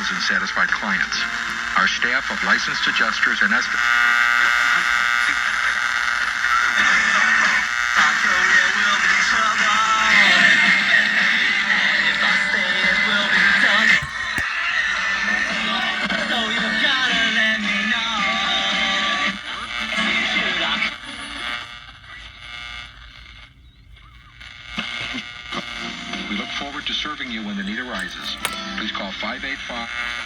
2,000 satisfied clients. Our staff of licensed adjusters and we look forward to serving you when the need arises. Please call 585.